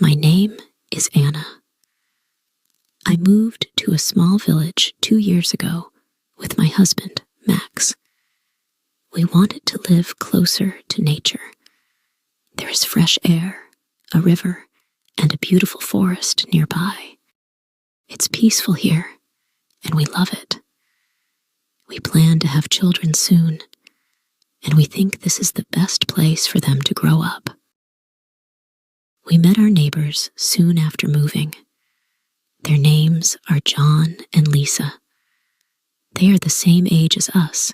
My name is Anna. I moved to a small village 2 years ago with my husband, Max. We wanted to live closer to nature. There is fresh air, a river, and a beautiful forest nearby. It's peaceful here, and we love it. We plan to have children soon, and we think this is the best place for them to grow up. We met our neighbors soon after moving. Their names are John and Lisa. They are the same age as us,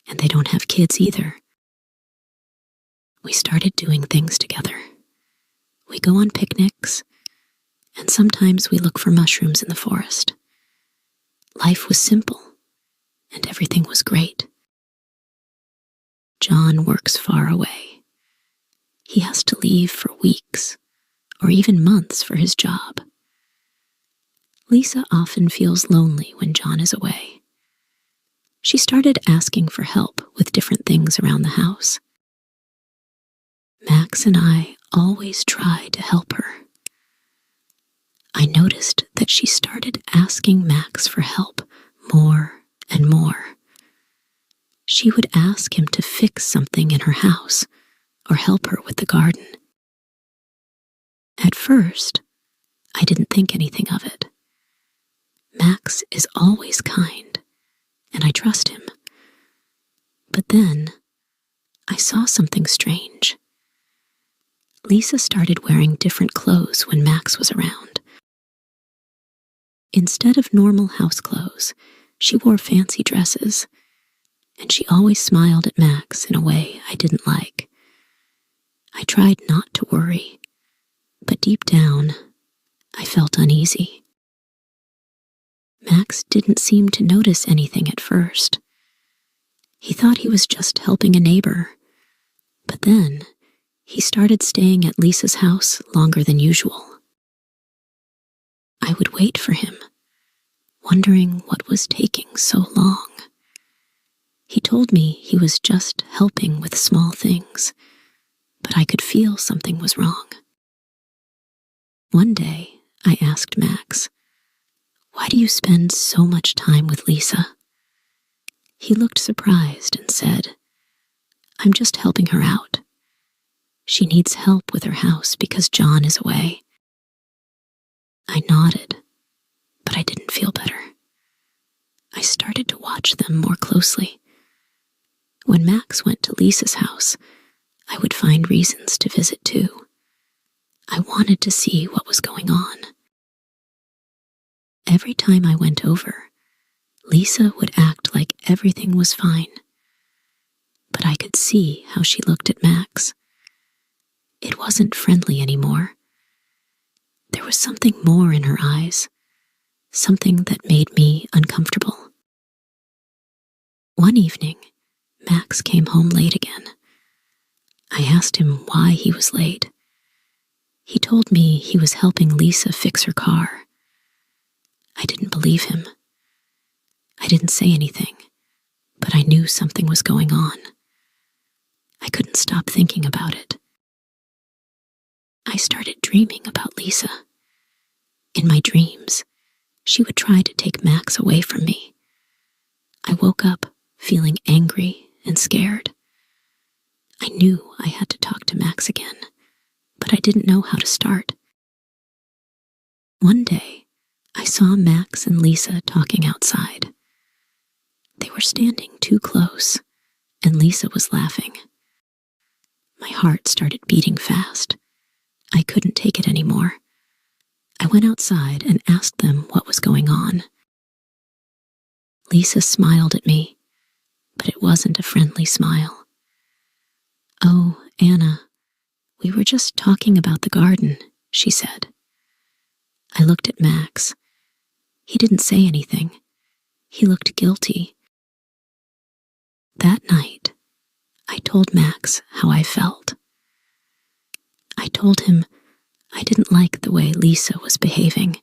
and they don't have kids either. We started doing things together. We go on picnics, and sometimes we look for mushrooms in the forest. Life was simple, and everything was great. John works far away. He has to leave for weeks, or even months for his job. Lisa often feels lonely when John is away. She started asking for help with different things around the house. Max and I always try to help her. I noticed that she started asking Max for help more and more. She would ask him to fix something in her house or help her with the garden. At first, I didn't think anything of it. Max is always kind, and I trust him. But then, I saw something strange. Lisa started wearing different clothes when Max was around. Instead of normal house clothes, she wore fancy dresses, and she always smiled at Max in a way I didn't like. I tried not to worry, but deep down, I felt uneasy. Max didn't seem to notice anything at first. He thought he was just helping a neighbor, but then he started staying at Lisa's house longer than usual. I would wait for him, wondering what was taking so long. He told me he was just helping with small things, but I could feel something was wrong. One day, I asked Max, "Why do you spend so much time with Lisa?" He looked surprised and said, "I'm just helping her out. She needs help with her house because John is away." I nodded, but I didn't feel better. I started to watch them more closely. When Max went to Lisa's house, I would find reasons to visit too. I wanted to see what was going on. Every time I went over, Lisa would act like everything was fine. But I could see how she looked at Max. It wasn't friendly anymore. There was something more in her eyes, something that made me uncomfortable. One evening, Max came home late again. I asked him why he was late. He told me he was helping Lisa fix her car. I didn't believe him. I didn't say anything, but I knew something was going on. I couldn't stop thinking about it. I started dreaming about Lisa. In my dreams, she would try to take Max away from me. I woke up feeling angry and scared. I knew I had to talk to Max again, but I didn't know how to start. One day, I saw Max and Lisa talking outside. They were standing too close, and Lisa was laughing. My heart started beating fast. I couldn't take it anymore. I went outside and asked them what was going on. Lisa smiled at me, but it wasn't a friendly smile. "Oh, Anna, we were just talking about the garden," she said. I looked at Max. He didn't say anything. He looked guilty. That night, I told Max how I felt. I told him I didn't like the way Lisa was behaving,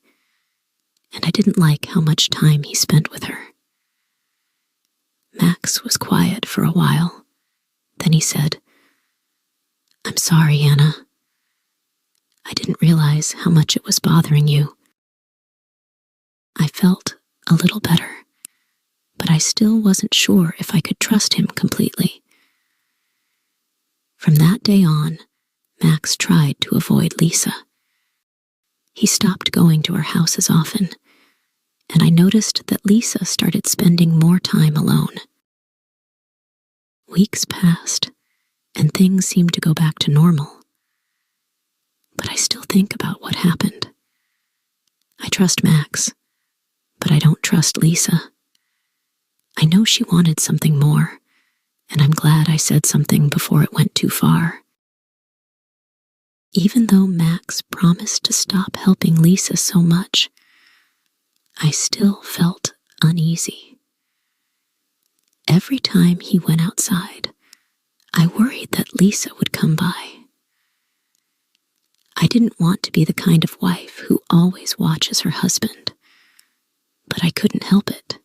and I didn't like how much time he spent with her. Max was quiet for a while. Then he said, "I'm sorry, Anna. I didn't realize how much it was bothering you." I felt a little better, but I still wasn't sure if I could trust him completely. From that day on, Max tried to avoid Lisa. He stopped going to our house as often, and I noticed that Lisa started spending more time alone. Weeks passed, and things seemed to go back to normal. But I still think about what happened. I trust Max, but I don't trust Lisa. I know she wanted something more, and I'm glad I said something before it went too far. Even though Max promised to stop helping Lisa so much, I still felt uneasy. Every time he went outside, I worried that Lisa would come by. I didn't want to be the kind of wife who always watches her husband, but I couldn't help it.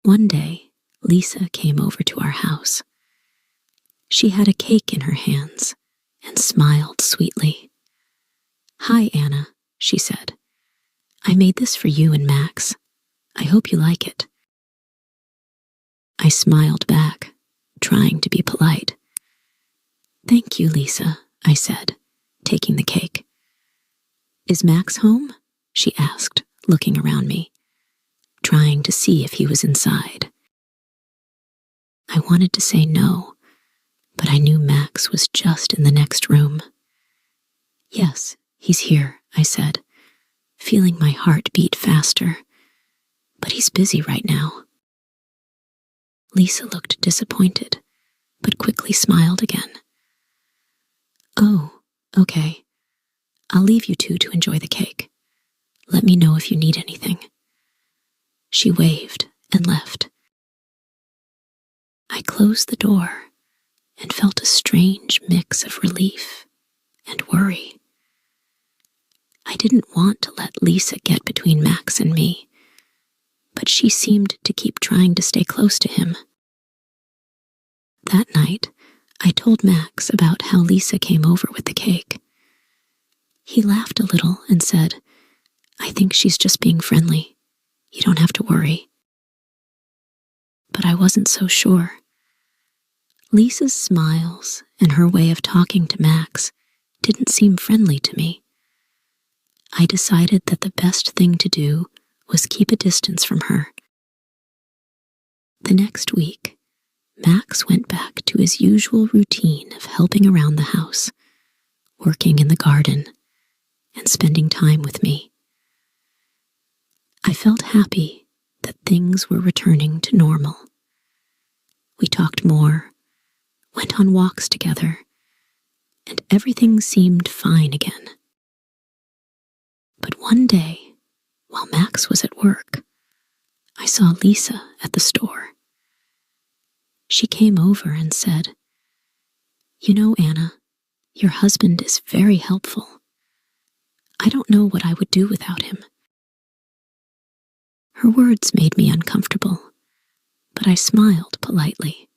One day, Lisa came over to our house. She had a cake in her hands and smiled sweetly. "Hi, Anna," she said. "I made this for you and Max. I hope you like it." I smiled back, trying to be polite. "Thank you, Lisa," I said, taking the cake. "Is Max home?" she asked, looking around me, trying to see if he was inside. I wanted to say no, but I knew Max was just in the next room. "Yes, he's here," I said, feeling my heart beat faster. "But he's busy right now." Lisa looked disappointed, but quickly smiled again. "Oh, okay. I'll leave you two to enjoy the cake. Let me know if you need anything." She waved and left. I closed the door and felt a strange mix of relief and worry. I didn't want to let Lisa get between Max and me, but she seemed to keep trying to stay close to him. That night, I told Max about how Lisa came over with the cake. He laughed a little and said, "I think she's just being friendly. You don't have to worry." But I wasn't so sure. Lisa's smiles and her way of talking to Max didn't seem friendly to me. I decided that the best thing to do was keep a distance from her. The next week, Max went back to his usual routine of helping around the house, working in the garden, and spending time with me. I felt happy that things were returning to normal. We talked more, went on walks together, and everything seemed fine again. But one day, while Max was at work, I saw Lisa at the store. She came over and said, "You know, Anna, your husband is very helpful. I don't know what I would do without him." Her words made me uncomfortable, but I smiled politely.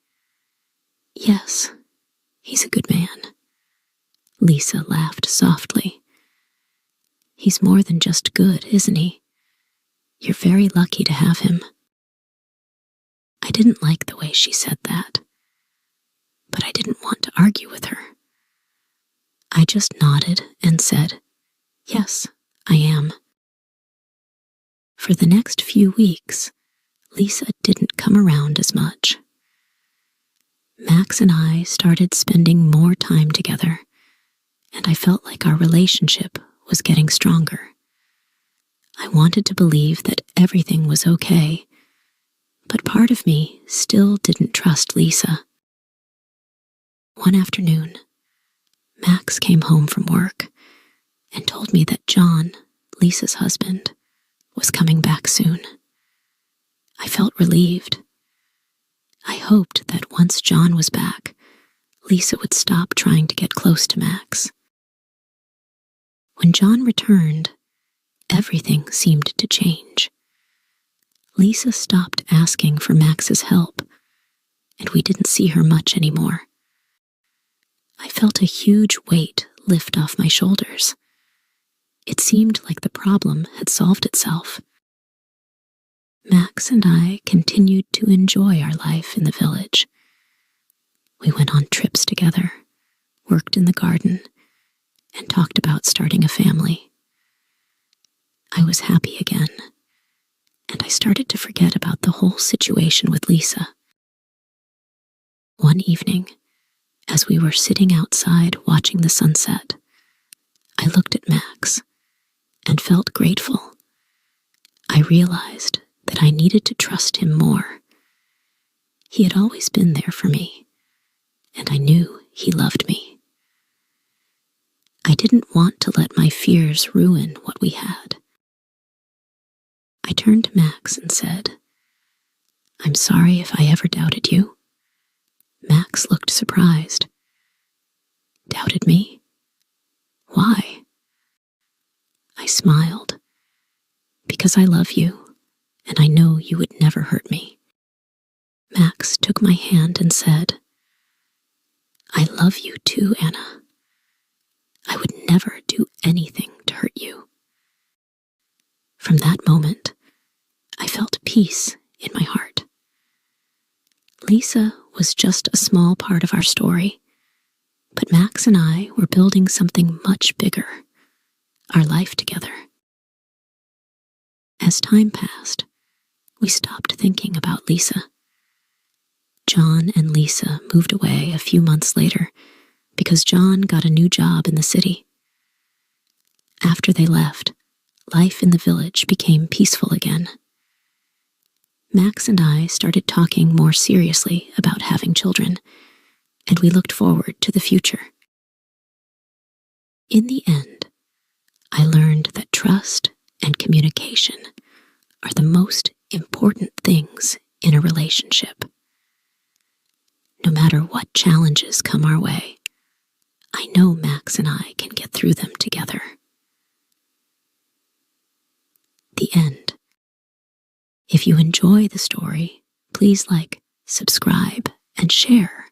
"Yes, he's a good man." Lisa laughed softly. "He's more than just good, isn't he? You're very lucky to have him." I didn't like the way she said that, but I didn't want to argue with her. I just nodded and said, "Yes, I am." For the next few weeks, Lisa didn't come around as much. Max and I started spending more time together, and I felt like our relationship was getting stronger. I wanted to believe that everything was okay, but part of me still didn't trust Lisa. One afternoon, Max came home from work and told me that John, Lisa's husband, was coming back soon. I felt relieved. I hoped that once John was back, Lisa would stop trying to get close to Max. When John returned, everything seemed to change. Lisa stopped asking for Max's help, and we didn't see her much anymore. I felt a huge weight lift off my shoulders. It seemed like the problem had solved itself. Max and I continued to enjoy our life in the village. We went on trips together, worked in the garden, and talked about starting a family. I was happy again, and I started to forget about the whole situation with Lisa. One evening, as we were sitting outside watching the sunset, I looked at Max and felt grateful. I realized that I needed to trust him more. He had always been there for me, and I knew he loved me. I didn't want to let my fears ruin what we had. I turned to Max and said, "I'm sorry if I ever doubted you." Max looked surprised. "Doubted me? Why?" I smiled. "Because I love you, and I know you would never hurt me." Max took my hand and said, "I love you too, Anna. I would never do anything to hurt you." From that moment, I felt peace in my heart. Lisa was just a small part of our story, but Max and I were building something much bigger, our life together. As time passed, we stopped thinking about Lisa. John and Lisa moved away a few months later because John got a new job in the city. After they left, life in the village became peaceful again. Max and I started talking more seriously about having children, and we looked forward to the future. In the end, I learned that trust and communication are the most important things in a relationship. No matter what challenges come our way, I know Max and I can get through them together. The end. If you enjoy the story, please like, subscribe, and share.